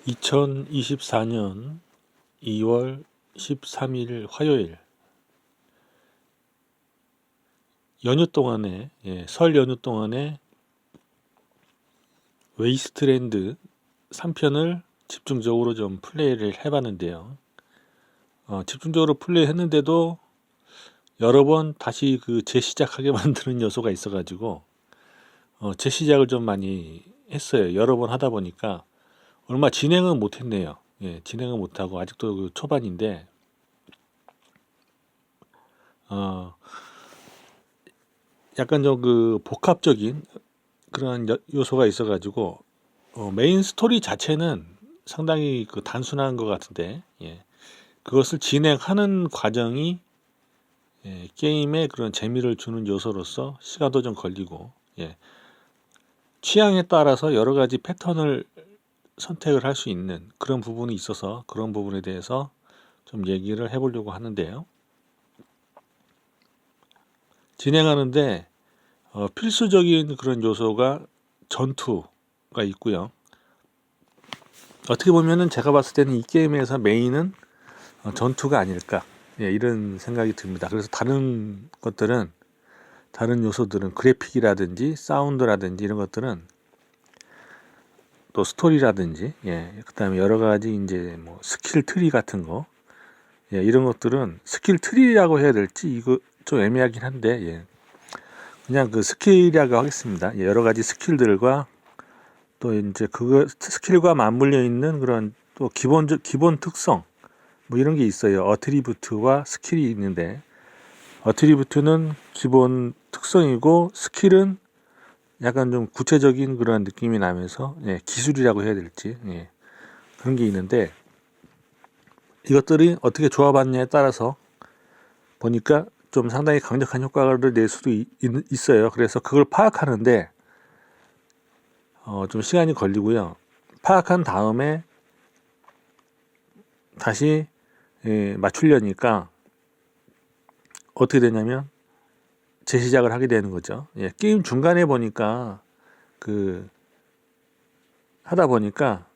2024년 2월 13일 화요일 연휴 동안에 설 연휴 동안에 웨이스트랜드 3편을 집중적으로 좀 플레이를 해봤는데요. 집중적으로 플레이했는데도 여러 번 다시 그 재시작하게 만드는 요소가 있어가지고 재시작을 좀 많이 했어요. 여러 번 하다 보니까 얼마 진행은 못했네요. 진행은 못하고 아직도 그 초반인데 약간 좀 그 복합적인 그런 요소가 있어가지고 메인 스토리 자체는 상당히 그 단순한 것 같은데 그것을 진행하는 과정이 게임에 그런 재미를 주는 요소로서 시간도 좀 걸리고 취향에 따라서 여러 가지 패턴을 선택을 할 수 있는 그런 부분이 있어서 그런 부분에 대해서 좀 얘기를 해보려고 하는데요. 진행하는데 필수적인 그런 요소가 전투가 있고요. 어떻게 보면은 제가 봤을 때는 이 게임에서 메인은 전투가 아닐까 이런 생각이 듭니다. 그래서 다른 것들은 다른 요소들은 그래픽이라든지 사운드라든지 이런 것들은 또 스토리라든지 그다음에 여러 가지 이제 뭐 스킬 트리 같은 거 이런 것들은 스킬 트리라고 해야 될지 이거 좀 애매하긴 한데 그냥 그 스킬이라고 하겠습니다. 여러 가지 스킬들과 또 이제 그거 스킬과 맞물려 있는 그런 또 기본 특성 뭐 이런 게 있어요. 어트리뷰트와 스킬이 있는데 어트리뷰트는 기본 특성이고 스킬은 약간 좀 구체적인 그런 느낌이 나면서 기술이라고 해야 될지 그런 게 있는데 이것들이 어떻게 조합하느냐에 따라서 보니까 좀 상당히 강력한 효과를 낼 수도 있어요. 그래서 그걸 파악하는데 좀 시간이 걸리고요. 파악한 다음에 다시 맞추려니까 어떻게 되냐면 재시작을 하게 되는 거죠. 게임 중간에 보니까 그 하다 보니까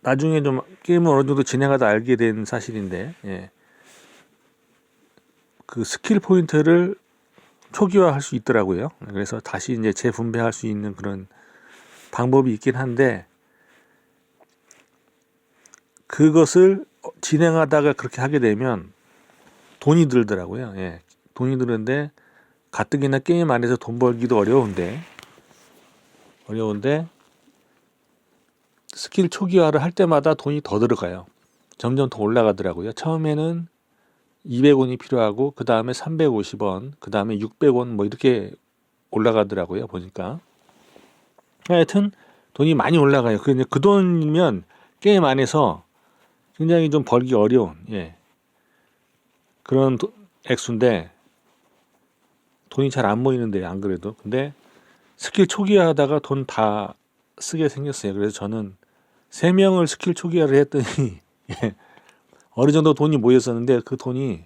나중에 좀 게임을 어느 정도 진행하다 알게 된 사실인데 그 스킬 포인트를 초기화할 수 있더라고요. 그래서 다시 이제 재분배할 수 있는 그런 방법이 있긴 한데 그것을 진행하다가 그렇게 하게 되면 돈이 들더라고요. 돈이 드는데 가뜩이나 게임 안에서 돈 벌기도 어려운데 스킬 초기화를 할 때마다 돈이 더 들어가요. 점점 더 올라가더라고요. 처음에는 200원이 필요하고 그 다음에 350원, 그 다음에 600원 뭐 이렇게 올라가더라고요. 보니까 하여튼 돈이 많이 올라가요. 그 돈이면 게임 안에서 굉장히 좀 벌기 어려운 그런 액수인데 돈이 잘 안 모이는데 안 그래도 근데 스킬 초기화하다가 돈 다 쓰게 생겼어요. 그래서 저는 3명을 스킬 초기화를 했더니 어느 정도 돈이 모였었는데 그 돈이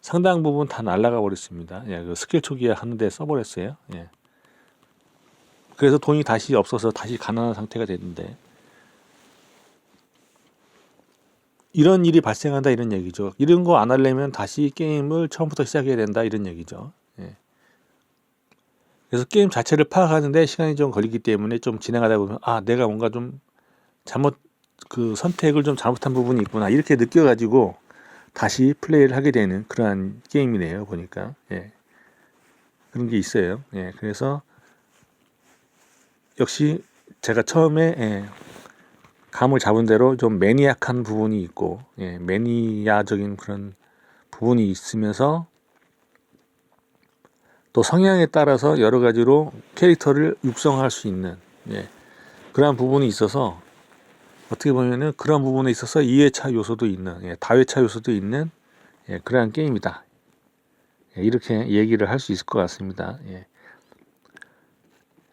상당 부분 다 날라가 버렸습니다. 그 스킬 초기화 하는데 써버렸어요. 그래서 돈이 다시 없어서 다시 가난한 상태가 됐는데 이런 일이 발생한다 이런 얘기죠. 이런 거 안 하려면 다시 게임을 처음부터 시작해야 된다 이런 얘기죠. 그래서 게임 자체를 파악하는데 시간이 좀 걸리기 때문에 좀 진행하다 보면 내가 뭔가 좀 잘못 그 선택을 좀 잘못한 부분이 있구나 이렇게 느껴가지고 다시 플레이를 하게 되는 그러한 게임이네요. 보니까 그런 게 있어요. 그래서 역시 제가 처음에 감을 잡은 대로 좀 매니악한 부분이 있고 매니아적인 그런 부분이 있으면서 또 성향에 따라서 여러 가지로 캐릭터를 육성할 수 있는 그러한 부분이 있어서 어떻게 보면은 그런 부분에 있어서 2회차 요소도 있는 다회차 요소도 있는 그러한 게임이다. 이렇게 얘기를 할 수 있을 것 같습니다.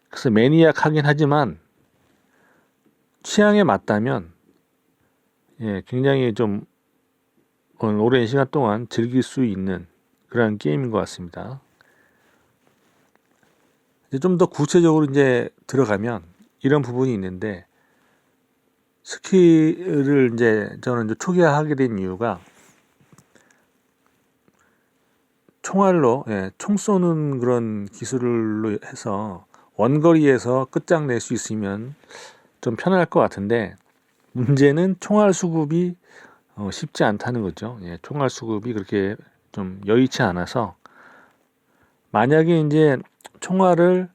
그래서 매니악하긴 하지만 취향에 맞다면 굉장히 좀 오랜 시간 동안 즐길 수 있는 그런 게임인 것 같습니다. 좀 더 구체적으로 이제 들어가면 이런 부분이 있는데 스킬을 이제 저는 이제 초기화하게 된 이유가 총알로 총 쏘는 그런 기술로 해서 원거리에서 끝장낼 수 있으면 좀 편할 것 같은데 문제는 총알 수급이 쉽지 않다는 거죠. 총알 수급이 그렇게 좀 여의치 않아서 만약에 이제 총알을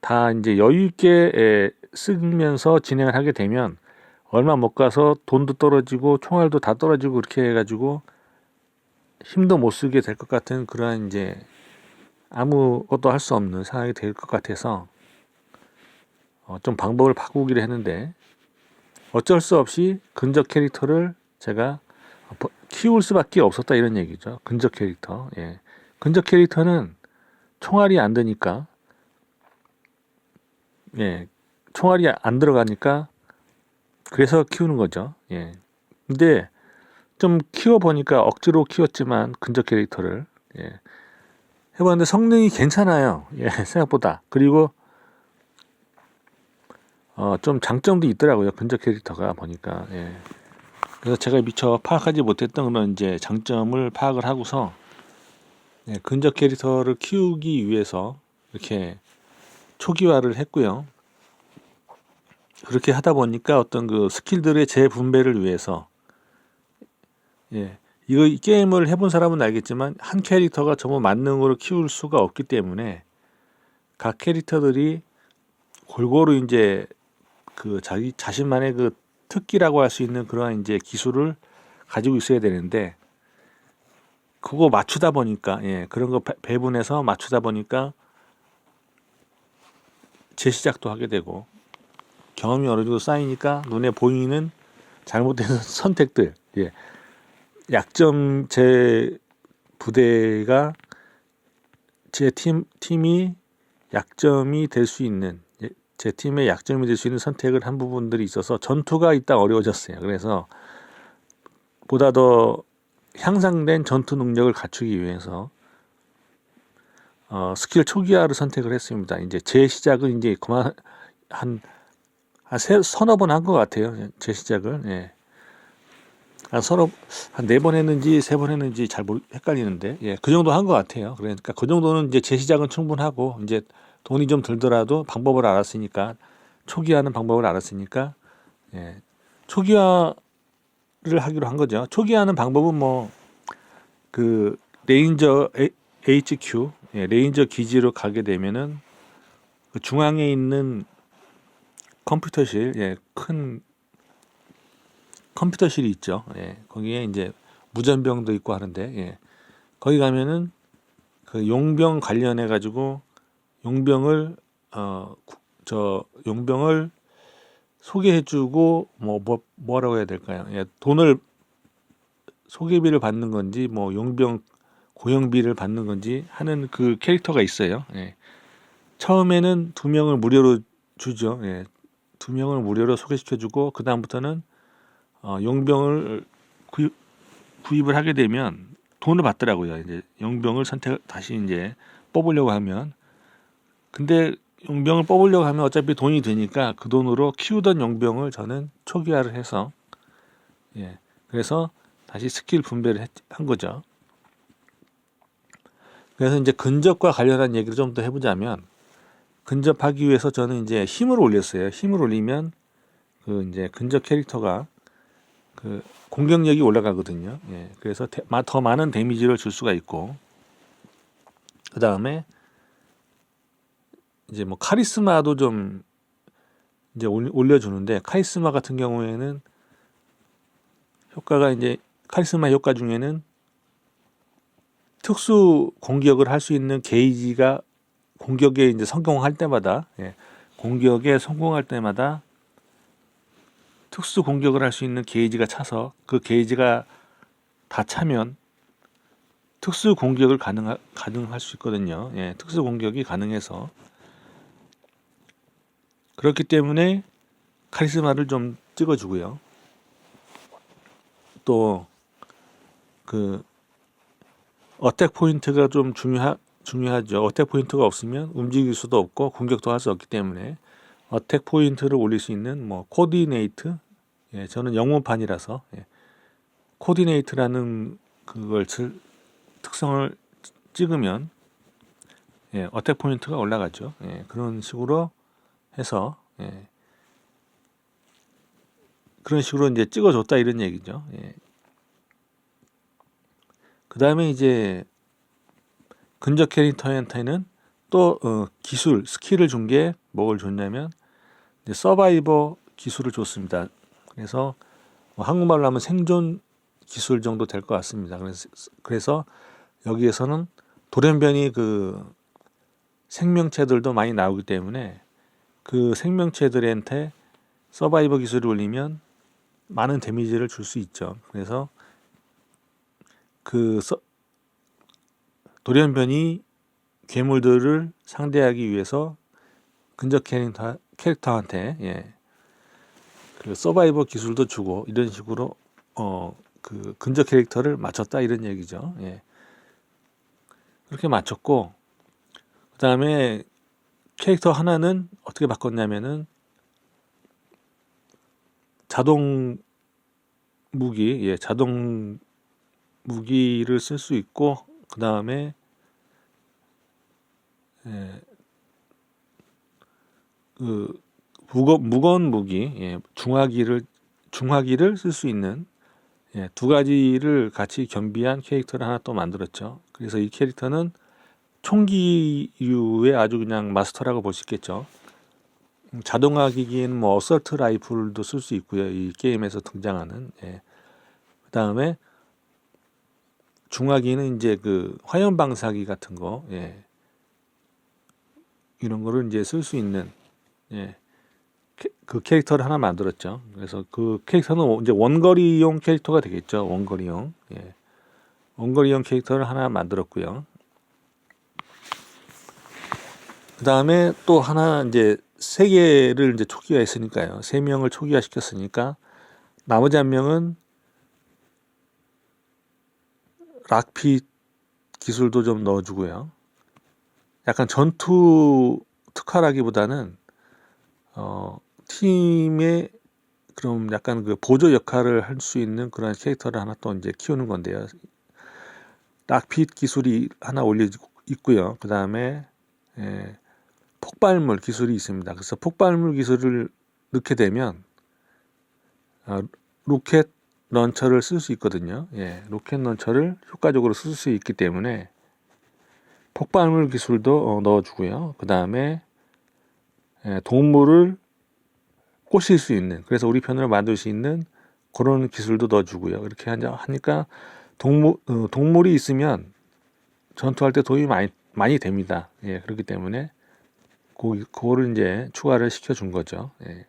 다 이제 여유 있게 쓰면서 진행을 하게 되면 얼마 못 가서 돈도 떨어지고 총알도 다 떨어지고 그렇게 해가지고 힘도 못 쓰게 될 것 같은 그러한 이제 아무것도 할 수 없는 상황이 될 것 같아서 좀 방법을 바꾸기로 했는데 어쩔 수 없이 근접 캐릭터를 제가 키울 수밖에 없었다 이런 얘기죠. 근접 캐릭터. 근접 캐릭터는 총알이 안 드니까 총알이 안 들어가니까 그래서 키우는 거죠. 근데 좀 키워보니까 억지로 키웠지만 근접 캐릭터를 해봤는데 성능이 괜찮아요. 생각보다. 그리고 좀 장점도 있더라고요. 근접 캐릭터가 보니까. 그래서 제가 미처 파악하지 못했던 그런 이제 장점을 파악을 하고서 근접 캐릭터를 키우기 위해서 이렇게 초기화를 했고요. 그렇게 하다 보니까 어떤 그 스킬들의 재분배를 위해서 이거 이 게임을 해본 사람은 알겠지만 한 캐릭터가 전부 만능으로 키울 수가 없기 때문에 각 캐릭터들이 골고루 이제 그 자기 자신만의 그 특기라고 할 수 있는 그러한 이제 기술을 가지고 있어야 되는데 그거 맞추다 보니까 그런 거 배분해서 맞추다 보니까 재시작도 하게 되고 경험이 어느 정도 쌓이니까 눈에 보이는 잘못된 선택들 약점 제 부대가 제 팀이 약점이 될 수 있는 제 팀의 약점이 될 수 있는 선택을 한 부분들이 있어서 전투가 일단 어려워졌어요. 그래서 보다 더 향상된 전투 능력을 갖추기 위해서 스킬 초기화를 선택을 했습니다. 이제 제 시작은 이제 그만 한 서너 번 한 것 같아요. 제 시작을 한 네 번 했는지 세 번 했는지 잘 헷갈리는데 그 정도 한 것 같아요. 그러니까 그 정도는 이제 제 시작은 충분하고 이제 돈이 좀 들더라도 방법을 알았으니까 초기화하는 방법을 알았으니까 초기화를 하기로 한 거죠. 초기화하는 방법은 뭐 그 레인저 HQ 레인저 기지로 가게 되면은 그 중앙에 있는 컴퓨터실 큰 컴퓨터실이 있죠. 거기에 이제 무전병도 있고 하는데 거기 가면은 그 용병 관련해 가지고 용병을 용병을 소개해주고 뭐라고 해야 될까요? 돈을 소개비를 받는 건지 뭐 용병 고용비를 받는 건지 하는 그 캐릭터가 있어요. 처음에는 2명을 무료로 주죠. 2명을 무료로 소개시켜주고 그 다음부터는 용병을 구입을 하게 되면 돈을 받더라고요. 이제 용병을 다시 이제 뽑으려고 하면 근데 용병을 뽑으려고 하면 어차피 돈이 되니까 그 돈으로 키우던 용병을 저는 초기화를 해서 그래서 다시 스킬 분배를 한 거죠. 그래서 이제 근접과 관련한 얘기를 좀 더 해보자면 근접하기 위해서 저는 이제 힘을 올렸어요. 힘을 올리면 그 이제 근접 캐릭터가 그 공격력이 올라가거든요. 그래서 더 많은 데미지를 줄 수가 있고 그 다음에 이제 뭐 카리스마도 좀 이제 올려주는데 카리스마 같은 경우에는 효과가 이제 카리스마 효과 중에는 특수 공격을 할 수 있는 게이지가 공격에 이제 성공할 때마다 공격에 성공할 때마다 특수 공격을 할 수 있는 게이지가 차서 그 게이지가 다 차면 특수 공격을 가능할 수 있거든요. 특수 공격이 가능해서 그렇기 때문에 카리스마를 좀 찍어주고요. 또 그 어택 포인트가 좀 중요하죠. 어택 포인트가 없으면 움직일 수도 없고 공격도 할 수 없기 때문에 어택 포인트를 올릴 수 있는 뭐 코디네이트, 예, 저는 영문판이라서 예, 코디네이트라는 그걸 특성을 찍으면 예, 어택 포인트가 올라가죠. 예, 그런 식으로 해서 예, 그런 식으로 이제 찍어줬다 이런 얘기죠. 예. 그 다음에 이제 근접 캐릭터한테는 또 기술, 스킬을 준 게 뭘 줬냐면 이제 서바이버 기술을 줬습니다. 그래서 뭐 한국말로 하면 생존 기술 정도 될 것 같습니다. 그래서 여기에서는 돌연변이 그 생명체들도 많이 나오기 때문에 그 생명체들한테 서바이버 기술을 올리면 많은 데미지를 줄 수 있죠. 그래서 그 돌연변이 괴물들을 상대하기 위해서 근접 캐릭터한테 예, 그 서바이버 기술도 주고 이런 식으로 그 근접 캐릭터를 맞췄다 이런 얘기죠. 예. 그렇게 맞췄고 그 다음에 캐릭터 하나는 어떻게 바꿨냐면은 자동 무기, 예, 자동 무기를 쓸 수 있고 그 다음에 예, 그 무거운 무기, 예, 중화기를 쓸 수 있는 예, 두 가지를 같이 겸비한 캐릭터를 하나 또 만들었죠. 그래서 이 캐릭터는 총기류의 아주 그냥 마스터라고 볼 수 있겠죠. 자동화 기기에는 뭐 어설트 라이플도 쓸 수 있고요. 이 게임에서 등장하는. 예. 그다음에 중화기는 이제 그 화염 방사기 같은 거, 예. 이런 거를 이제 쓸 수 있는 예. 그 캐릭터를 하나 만들었죠. 그래서 그 캐릭터는 이제 원거리용 캐릭터가 되겠죠. 원거리용. 예. 원거리용 캐릭터를 하나 만들었고요. 그 다음에 또 하나 이제 세 개를 이제 초기화했으니까요. 세 명을 초기화시켰으니까 나머지 한 명은 락핏 기술도 좀 넣어주고요. 약간 전투 특화라기보다는 팀의 그럼 약간 그 보조 역할을 할 수 있는 그런 캐릭터를 하나 또 이제 키우는 건데요. 락핏 기술이 하나 올려지고 있고요. 그 다음에 폭발물 기술이 있습니다. 그래서 폭발물 기술을 넣게 되면 로켓 런처를 쓸 수 있거든요. 예, 로켓 런처를 효과적으로 쓸 수 있기 때문에 폭발물 기술도 넣어주고요. 그 다음에 동물을 꼬실 수 있는, 그래서 우리 편으로 만들 수 있는 그런 기술도 넣어주고요. 이렇게 하니까 동물이 있으면 전투할 때 도움이 많이 됩니다. 예, 그렇기 때문에 그거를 이제 추가를 시켜준 거죠. 예.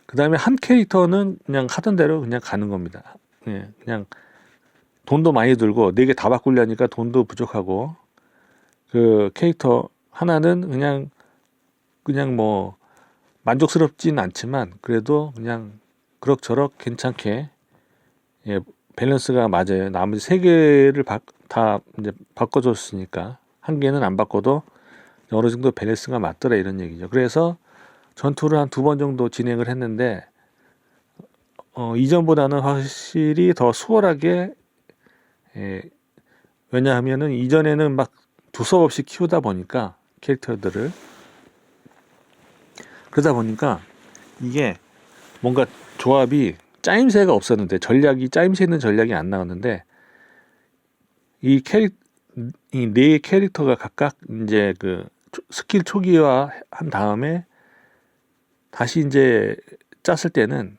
그 다음에 한 캐릭터는 그냥 하던 대로 그냥 가는 겁니다. 예, 그냥 돈도 많이 들고 4개 다 바꾸려니까 돈도 부족하고 그 캐릭터 하나는 그냥 뭐 만족스럽진 않지만 그래도 그냥 그럭저럭 괜찮게 예, 밸런스가 맞아요. 나머지 3개를 다 이제 바꿔줬으니까 한 개는 안 바꿔도 어느 정도 밸런스가 맞더라 이런 얘기죠. 그래서 전투를 한 2번 정도 진행을 했는데 이전보다는 확실히 더 수월하게 예, 왜냐하면은 이전에는 막 두서없이 키우다 보니까 캐릭터들을 그러다 보니까 이게 뭔가 조합이 짜임새가 없었는데 짜임새 있는 전략이 안 나왔는데 이 네 캐릭터가 각각 이제 그 스킬 초기화 한 다음에 다시 이제 짰을 때는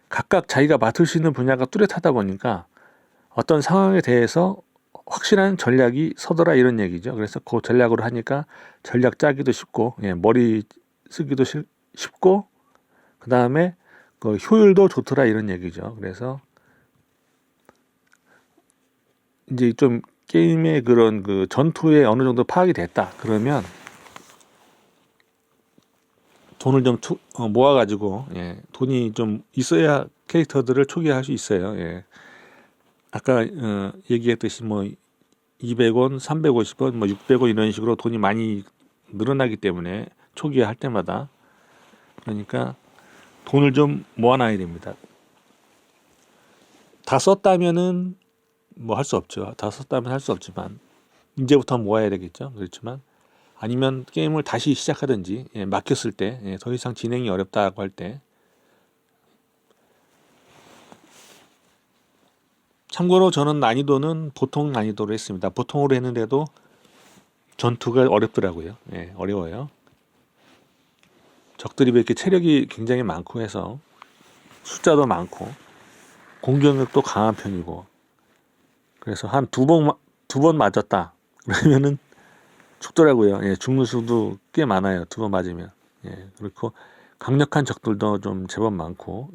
각각 자기가 맡을 수 있는 분야가 뚜렷하다 보니까 어떤 상황에 대해서 확실한 전략이 서더라 이런 얘기죠. 그래서 그 전략으로 하니까 전략 짜기도 쉽고 예, 머리 쓰기도 쉽고 그 다음에 그 효율도 좋더라 이런 얘기죠. 그래서 이제 좀 게임의 그런 그 전투에 어느 정도 파악이 됐다. 그러면 돈을 좀 모아가지고 예, 돈이 좀 있어야 캐릭터들을 초기화할 수 있어요. 예. 아까 얘기했듯이 뭐 200원, 350원, 뭐 600원 이런 식으로 돈이 많이 늘어나기 때문에 초기에 할 때마다. 그러니까 돈을 좀 모아놔야 됩니다. 다 썼다면은 뭐 할 수 없죠. 다 썼다면 할 수 없지만 이제부터 모아야 되겠죠. 그렇지만 아니면 게임을 다시 시작하든지, 막혔을 때, 더 이상 진행이 어렵다고 할 때. 참고로 저는 난이도는 보통 난이도로 했습니다. 보통으로 했는데도 전투가 어렵더라고요. 어려워요. 적들이 이렇게 체력이 굉장히 많고 해서 숫자도 많고 공격력도 강한 편이고, 그래서 한 두 번 맞았다 그러면은 죽더라고요. 죽는 수도 꽤 많아요. 두 번 맞으면. 그렇고 강력한 적들도 좀 제법 많고,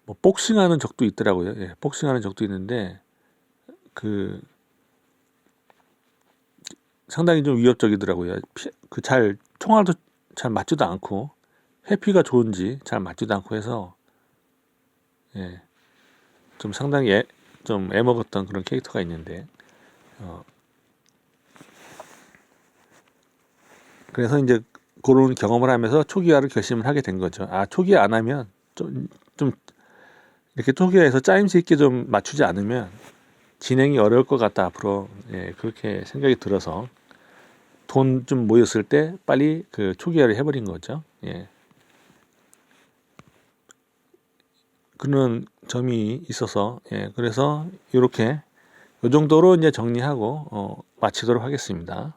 뭐 복싱하는 적도 있더라고요. 복싱하는 적도 있는데 그 상당히 좀 위협적이더라고요. 총알도 잘 맞지도 않고 회피가 좋은지 잘 맞지도 않고 해서, 좀 상당히 좀 애먹었던 그런 캐릭터가 있는데, 그래서 이제 그런 경험을 하면서 초기화를 결심을 하게 된 거죠. 초기화 안 하면 좀 이렇게 초기화해서 짜임새 있게 좀 맞추지 않으면 진행이 어려울 것 같다 앞으로. 그렇게 생각이 들어서 돈 좀 모였을 때 빨리 그 초기화를 해버린 거죠. 그런 점이 있어서, 그래서 이렇게 이 정도로 이제 정리하고 마치도록 하겠습니다.